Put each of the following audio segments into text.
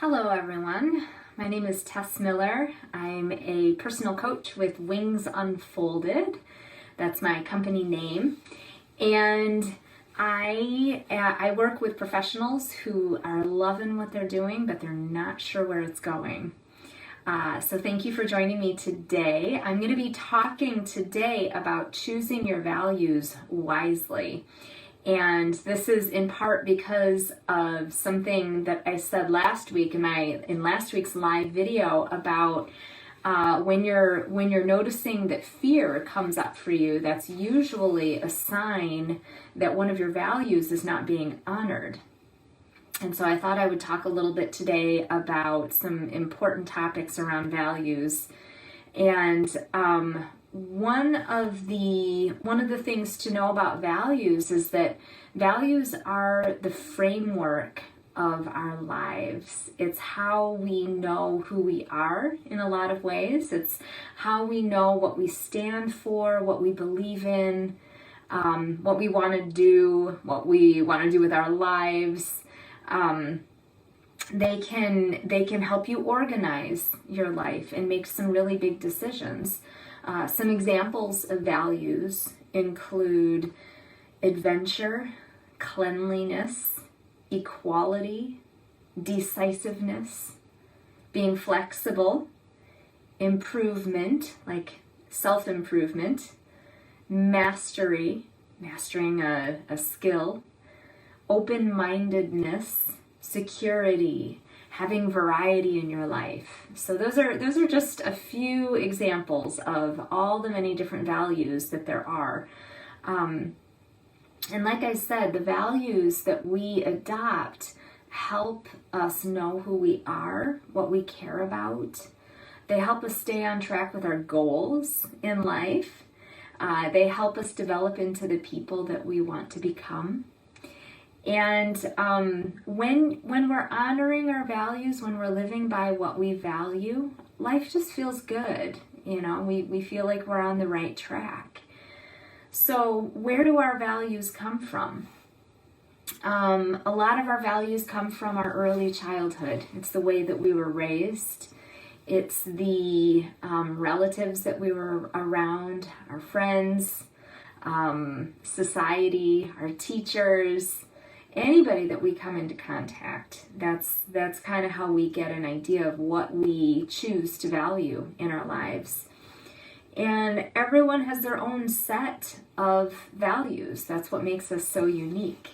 Hello everyone, my name is Tess Miller. I'm a personal coach with Wings Unfolded. That's my company name. And I work with professionals who are loving what they're doing, but they're not sure where it's going. So thank you for joining me today. I'm going to be talking today about choosing your values wisely. And this is in part because of something that I said last week in last week's live video about when you're noticing that fear comes up for you, that's usually a sign that one of your values is not being honored. And so I thought I would talk a little bit today about some important topics around values. And one of the things to know about values is that values are the framework of our lives. It's how we know who we are in a lot of ways. It's how we know what we stand for, what we believe in, what we want to do with our lives. They can help you organize your life and make some really big decisions. Some examples of values include adventure, cleanliness, equality, decisiveness, being flexible, improvement, like self-improvement, mastering a skill, open-mindedness, security, having variety in your life. So those are just a few examples of all the many different values that there are. And like I said, the values that we adopt help us know who we are, what we care about. They help us stay on track with our goals in life. They help us develop into the people that we want to become. And when we're honoring our values, when we're living by what we value, life just feels good. You know, we feel like we're on the right track. So where do our values come from? A lot of our values come from our early childhood. It's the way that we were raised. It's the relatives that we were around, our friends, society, our teachers, anybody that we come into contact. That's kind of how we get an idea of what we choose to value in our lives. And everyone has their own set of values. That's what makes us so unique.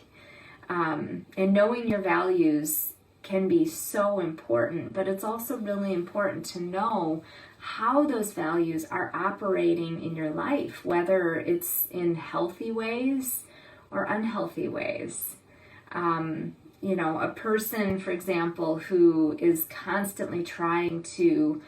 And knowing your values can be so important, but it's also really important to know how those values are operating in your life, whether it's in healthy ways or unhealthy ways. A person, for example, who is constantly trying to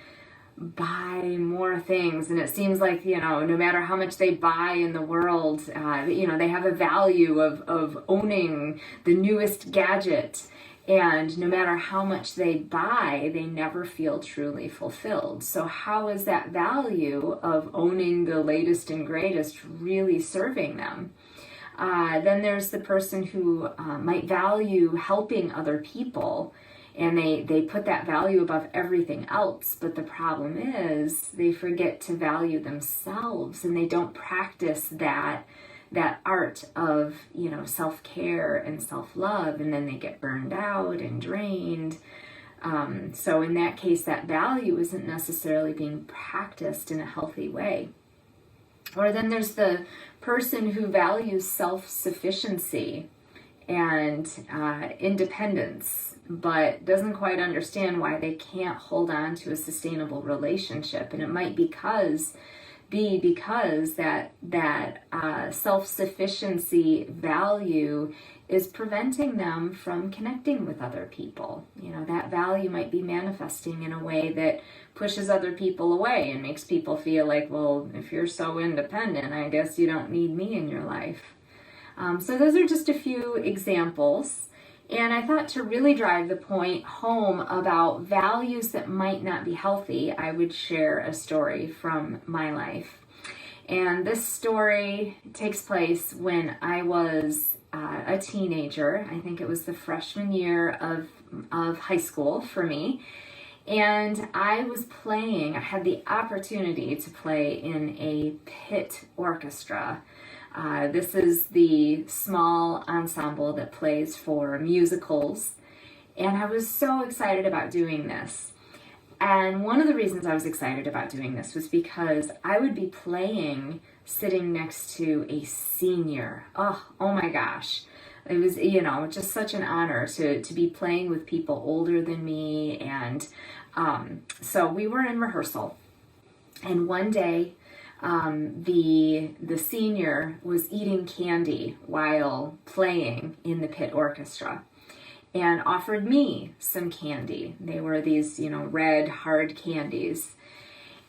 buy more things, and it seems like, no matter how much they buy in the world, they have a value of owning the newest gadget, and no matter how much they buy, they never feel truly fulfilled. So how is that value of owning the latest and greatest really serving them? Then there's the person who might value helping other people, and they put that value above everything else. But the problem is they forget to value themselves, and they don't practice that art of self-care and self-love, and then they get burned out and drained. So in that case, that value isn't necessarily being practiced in a healthy way. Or then there's the person who values self-sufficiency and independence, but doesn't quite understand why they can't hold on to a sustainable relationship. And it might be because that self-sufficiency value is preventing them from connecting with other people. That value might be manifesting in a way that pushes other people away and makes people feel like, well, if you're so independent, I guess you don't need me in your life. So those are just a few examples. And I thought to really drive the point home about values that might not be healthy, I would share a story from my life. And this story takes place when I was a teenager. I think it was the freshman year of high school for me. And I was playing, I had the opportunity to play in a pit orchestra. This is the small ensemble that plays for musicals. And I was so excited about doing this. And one of the reasons I was excited about doing this was because I would be playing sitting next to a senior. Oh my gosh. It was, just such an honor to be playing with people older than me. And so we were in rehearsal. And one day, the senior was eating candy while playing in the pit orchestra and offered me some candy. They were these, red, hard candies.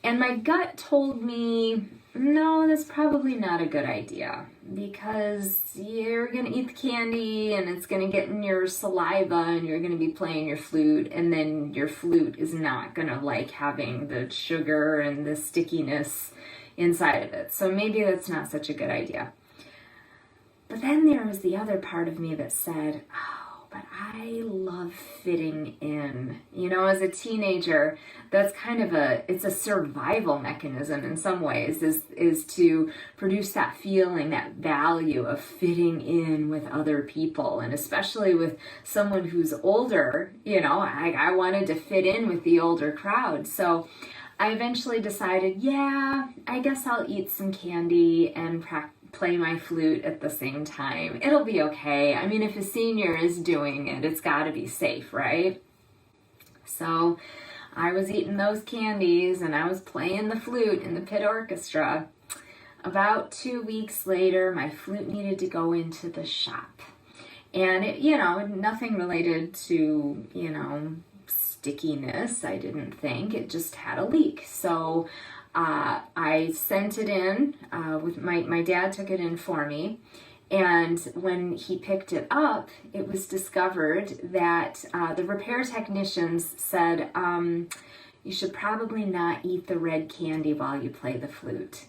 And my gut told me, no, that's probably not a good idea because you're going to eat the candy and it's going to get in your saliva and you're going to be playing your flute, and then your flute is not going to like having the sugar and the stickiness inside of it. So maybe that's not such a good idea. But then there was the other part of me that said, but I love fitting in. As a teenager, that's kind of it's a survival mechanism in some ways, is to produce that feeling, that value of fitting in with other people. And especially with someone who's older, I wanted to fit in with the older crowd. So I eventually decided, I guess I'll eat some candy and play my flute at the same time. It'll be okay. I mean, if a senior is doing it, it's got to be safe, right? So I was eating those candies and I was playing the flute in the pit orchestra. About 2 weeks later, my flute needed to go into the shop. And it, nothing related to, stickiness, I didn't think. It just had a leak. So I sent it in, with my dad took it in for me, and when he picked it up, it was discovered that the repair technicians said, you should probably not eat the red candy while you play the flute.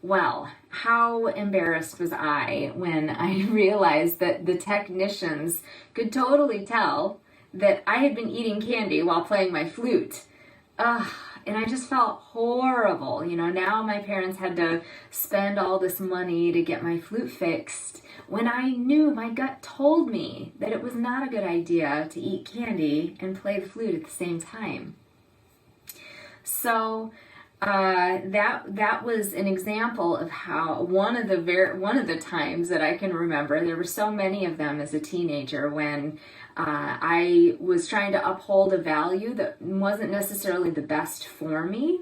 Well, how embarrassed was I when I realized that the technicians could totally tell that I had been eating candy while playing my flute. And I just felt horrible. Now my parents had to spend all this money to get my flute fixed when I knew, my gut told me that it was not a good idea to eat candy and play the flute at the same time. So that was an example of how one of the times that I can remember. There were so many of them as a teenager when I was trying to uphold a value that wasn't necessarily the best for me,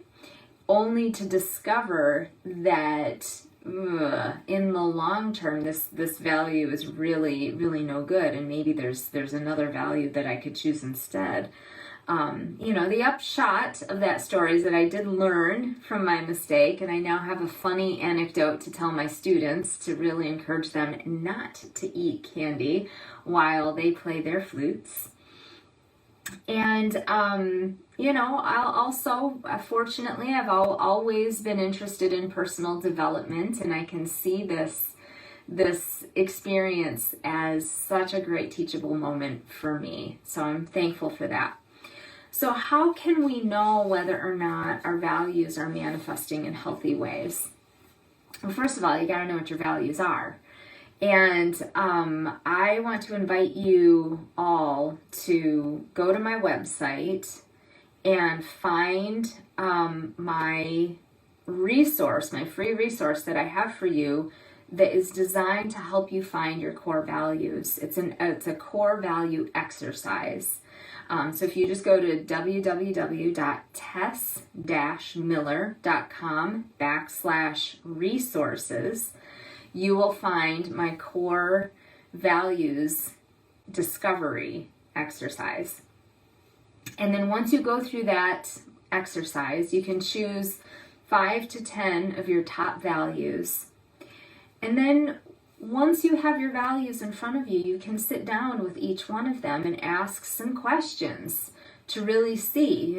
only to discover that in the long term, this value is really, really no good, and maybe there's another value that I could choose instead. The upshot of that story is that I did learn from my mistake, and I now have a funny anecdote to tell my students to really encourage them not to eat candy while they play their flutes. And, I'll also, fortunately, I've always been interested in personal development, and I can see this experience as such a great teachable moment for me. So I'm thankful for that. So how can we know whether or not our values are manifesting in healthy ways? Well, first of all, you got to know what your values are. And I want to invite you all to go to my website and find my resource, my free resource that I have for you that is designed to help you find your core values. It's a core value exercise. So if you just go to www.tess-miller.com/resources, you will find my core values discovery exercise. And then once you go through that exercise, you can choose 5 to 10 of your top values. And then once you have your values in front of you, you can sit down with each one of them and ask some questions to really see,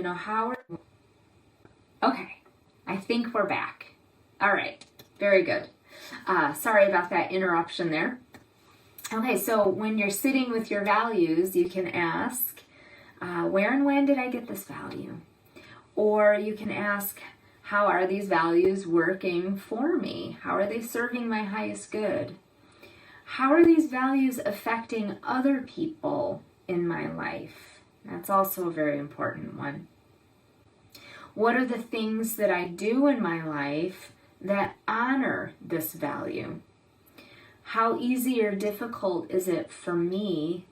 Okay, I think we're back. All right, very good. Sorry about that interruption there. Okay, so when you're sitting with your values, you can ask, where and when did I get this value? Or you can ask, how are these values working for me? How are they serving my highest good? How are these values affecting other people in my life? That's also a very important one. What are the things that I do in my life that honor this value? How easy or difficult is it for me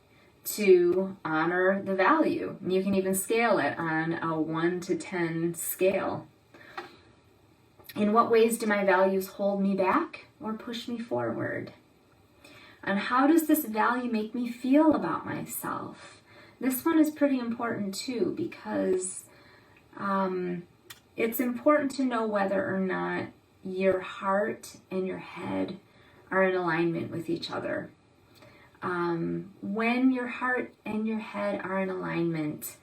to honor the value? You can even scale it on a 1 to 10 scale. In what ways do my values hold me back or push me forward? And how does this value make me feel about myself? This one is pretty important too, because it's important to know whether or not your heart and your head are in alignment with each other. When your heart and your head are in alignment,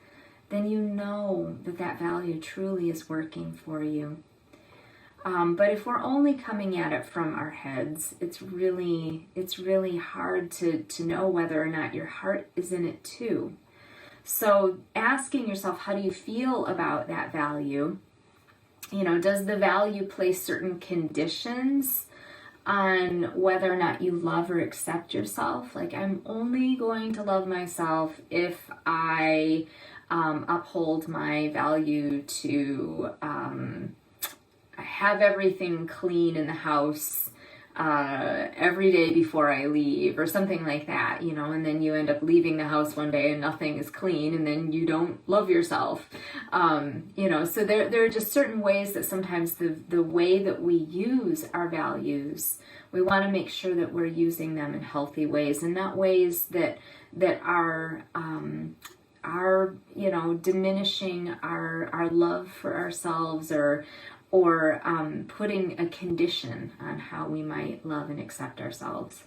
then you know that that value truly is working for you. But if we're only coming at it from our heads, it's really hard to know whether or not your heart is in it too. So asking yourself, how do you feel about that value? You know, does the value place certain conditions on whether or not you love or accept yourself? Like, I'm only going to love myself if I uphold my value to have everything clean in the house every day before I leave, or something like that, you know, and then you end up leaving the house one day and nothing is clean, and then you don't love yourself. You know, so there are just certain ways that sometimes the way that we use our values, we want to make sure that we're using them in healthy ways, and not ways that are you know, diminishing our love for ourselves, or putting a condition on how we might love and accept ourselves.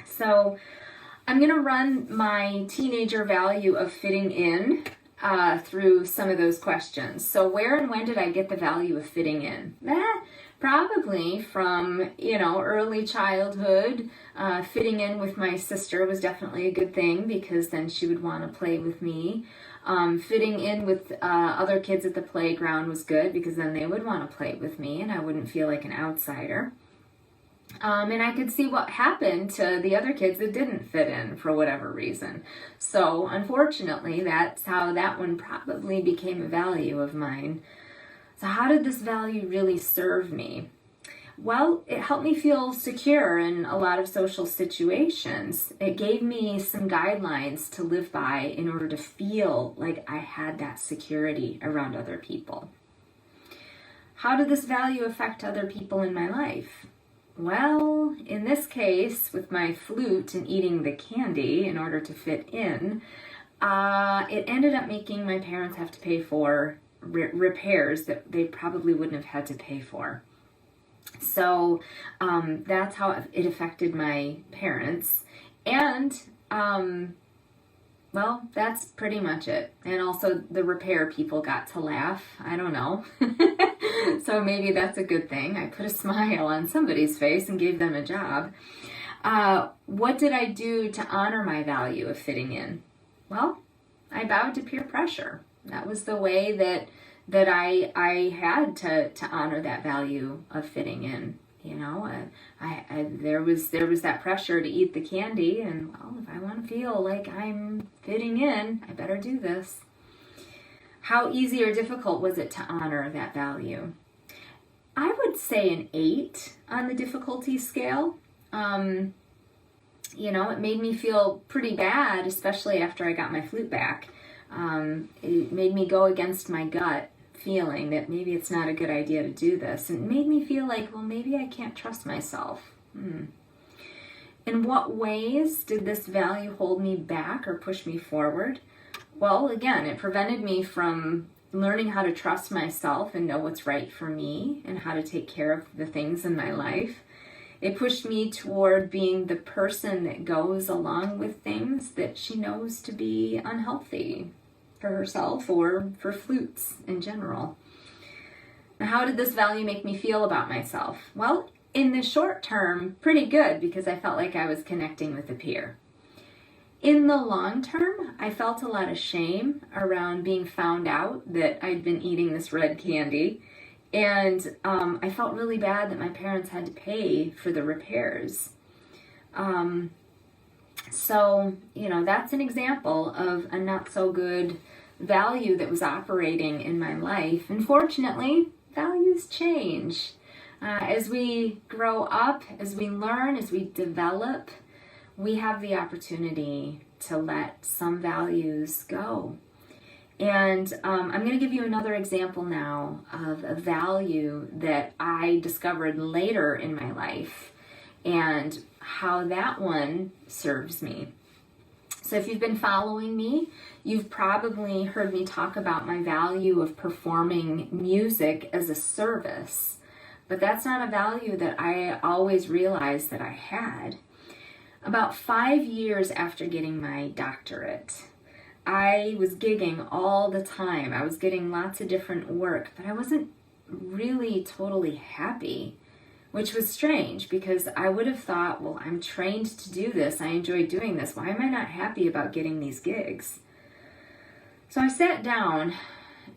So I'm going to run my teenager value of fitting in through some of those questions. So where and when did I get the value of fitting in? Probably from, you know, early childhood. Fitting in with my sister was definitely a good thing, because then she would want to play with me. Fitting in with other kids at the playground was good, because then they would want to play with me and I wouldn't feel like an outsider. And I could see what happened to the other kids that didn't fit in for whatever reason. So unfortunately, that's how that one probably became a value of mine. So how did this value really serve me? Well, it helped me feel secure in a lot of social situations. It gave me some guidelines to live by in order to feel like I had that security around other people. How did this value affect other people in my life? Well, in this case, with my flute and eating the candy in order to fit in, it ended up making my parents have to pay for repairs that they probably wouldn't have had to pay for. So that's how it affected my parents. And, well, that's pretty much it. And also the repair people got to laugh. I don't know. So maybe that's a good thing. I put a smile on somebody's face and gave them a job. What did I do to honor my value of fitting in? Well, I bowed to peer pressure. That was the way that I had to honor that value of fitting in. You know, there was that pressure to eat the candy, and well, if I want to feel like I'm fitting in, I better do this. How easy or difficult was it to honor that value? I would say an 8 on the difficulty scale. You know, it made me feel pretty bad, especially after I got my flute back. It made me go against my gut feeling that maybe it's not a good idea to do this. And it made me feel like, well, maybe I can't trust myself. In what ways did this value hold me back or push me forward? Well, again, it prevented me from learning how to trust myself and know what's right for me and how to take care of the things in my life. It pushed me toward being the person that goes along with things that she knows to be unhealthy for herself or for flutes in general. Now, how did this value make me feel about myself? Well, in the short term, pretty good because I felt like I was connecting with a peer. In the long term, I felt a lot of shame around being found out that I'd been eating this red candy. And I felt really bad that my parents had to pay for the repairs. So, that's an example of a not so good value that was operating in my life. Unfortunately, values change. As we grow up, as we learn, as we develop, we have the opportunity to let some values go. And I'm going to give you another example now of a value that I discovered later in my life and how that one serves me. So if you've been following me, you've probably heard me talk about my value of performing music as a service. But that's not a value that I always realized that I had. About 5 years after getting my doctorate, I was gigging all the time. I was getting lots of different work, but I wasn't really totally happy, which was strange because I would have thought, well, I'm trained to do this. I enjoy doing this. Why am I not happy about getting these gigs? So I sat down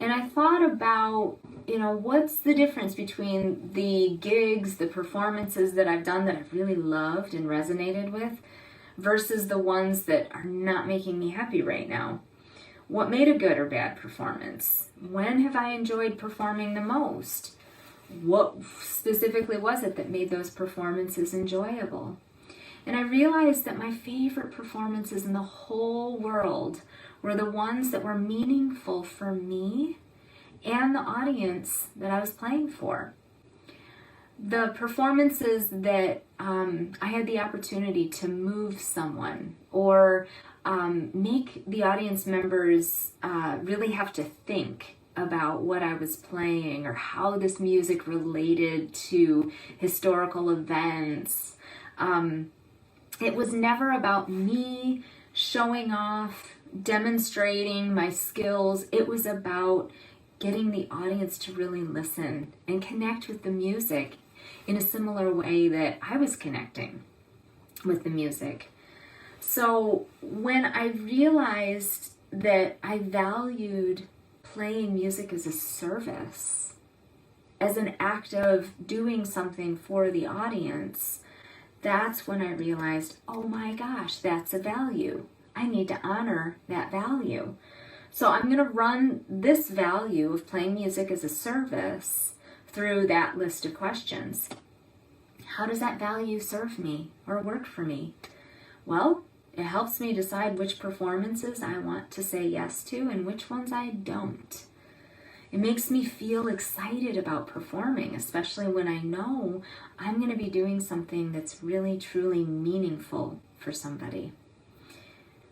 and I thought about, what's the difference between the gigs, the performances that I've done that I've really loved and resonated with versus the ones that are not making me happy right now? What made a good or bad performance? When have I enjoyed performing the most? What specifically was it that made those performances enjoyable? And I realized that my favorite performances in the whole world were the ones that were meaningful for me and the audience that I was playing for. The performances that I had the opportunity to move someone or make the audience members really have to think about what I was playing or how this music related to historical events. It was never about me showing off, demonstrating my skills. It was about getting the audience to really listen and connect with the music in a similar way that I was connecting with the music. So when I realized that I valued playing music as a service, as an act of doing something for the audience, that's when I realized, oh my gosh, that's a value. I need to honor that value. So I'm going to run this value of playing music as a service through that list of questions. How does that value serve me or work for me? Well, it helps me decide which performances I want to say yes to and which ones I don't. It makes me feel excited about performing, especially when I know I'm going to be doing something that's really, truly meaningful for somebody.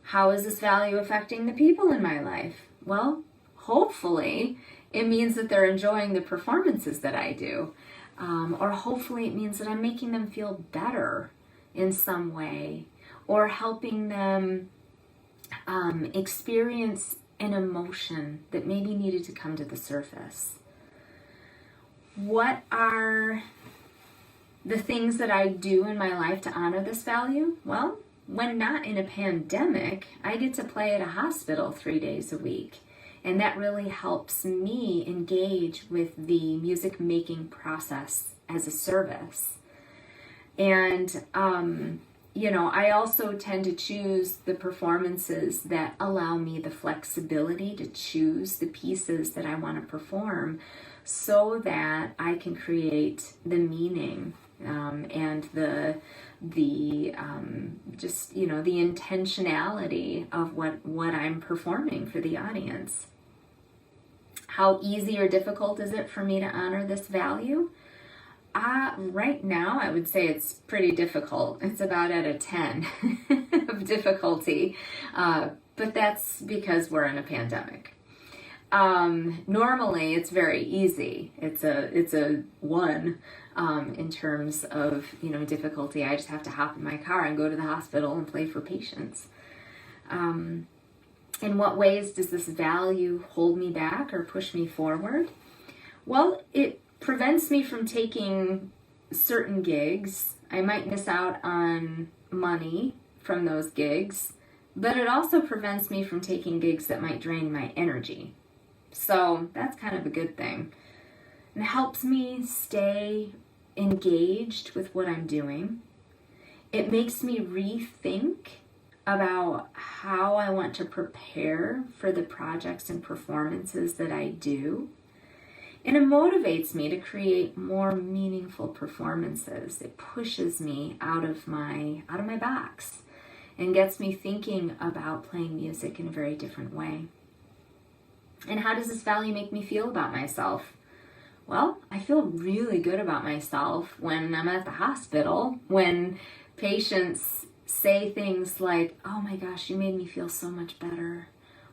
How is this value affecting the people in my life? Well, hopefully it means that they're enjoying the performances that I do. Or hopefully it means that I'm making them feel better in some way or helping them experience an emotion that maybe needed to come to the surface. What are the things that I do in my life to honor this value? Well, when not in a pandemic, I get to play at a hospital 3 days a week. And that really helps me engage with the music making process as a service. And, I also tend to choose the performances that allow me the flexibility to choose the pieces that I want to perform so that I can create the meaning and the intentionality of what I'm performing for the audience. How easy or difficult is it for me to honor this value? Right now, I would say it's pretty difficult. It's about at a 10 of difficulty, but that's because we're in a pandemic. Normally, it's very easy. It's a 1 in terms of difficulty. I just have to hop in my car and go to the hospital and play for patients. In what ways does this value hold me back or push me forward? Well, it prevents me from taking certain gigs. I might miss out on money from those gigs, but it also prevents me from taking gigs that might drain my energy. So that's kind of a good thing. It helps me stay engaged with what I'm doing. It makes me rethink about how I want to prepare for the projects and performances that I do. And it motivates me to create more meaningful performances. It pushes me out of my box and gets me thinking about playing music in a very different way. And how does this value make me feel about myself? Well, I feel really good about myself when I'm at the hospital, when patients say things like, "Oh my gosh, you made me feel so much better,"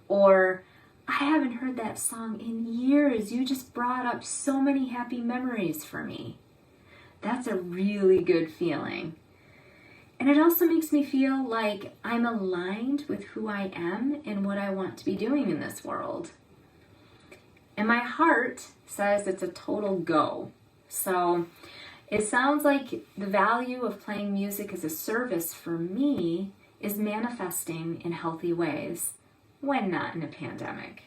or "I haven't heard that song in years. You just brought up so many happy memories for me." That's a really good feeling. And it also makes me feel like I'm aligned with who I am and what I want to be doing in this world. And my heart says it's a total go. So it sounds like the value of playing music as a service for me is manifesting in healthy ways when not in a pandemic.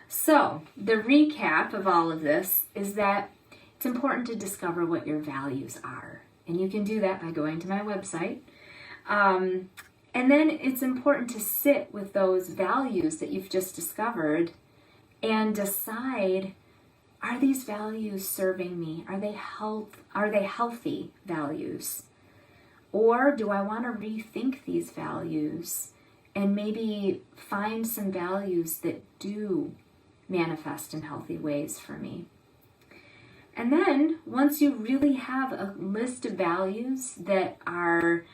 So the recap of all of this is that it's important to discover what your values are. And you can do that by going to my website. And then it's important to sit with those values that you've just discovered and decide, are these values serving me? Are they healthy values? Or do I want to rethink these values and maybe find some values that do manifest in healthy ways for me? And then once you really have a list of values that are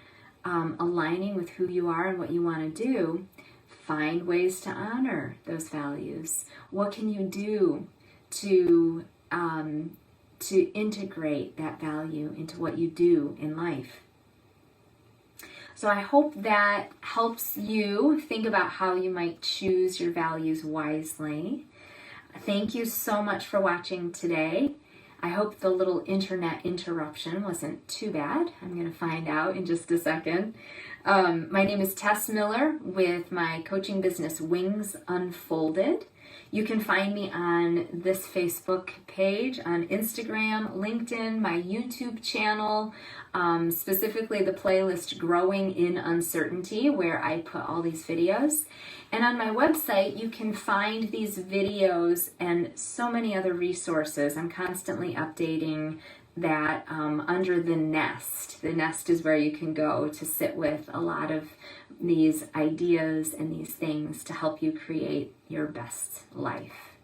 aligning with who you are and what you want to do, find ways to honor those values. What can you do to integrate that value into what you do in life? So I hope that helps you think about how you might choose your values wisely. Thank you so much for watching today. I hope the little internet interruption wasn't too bad. I'm going to find out in just a second. My name is Tess Miller with my coaching business Wings Unfolded. You can find me on this Facebook page, on Instagram, LinkedIn, my YouTube channel, specifically the playlist Growing in Uncertainty, where I put all these videos. And on my website, you can find these videos and so many other resources. I'm constantly updating that under the Nest. The Nest is where you can go to sit with a lot of these ideas and these things to help you create your best life.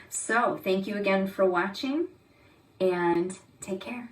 So thank you again for watching, and take care.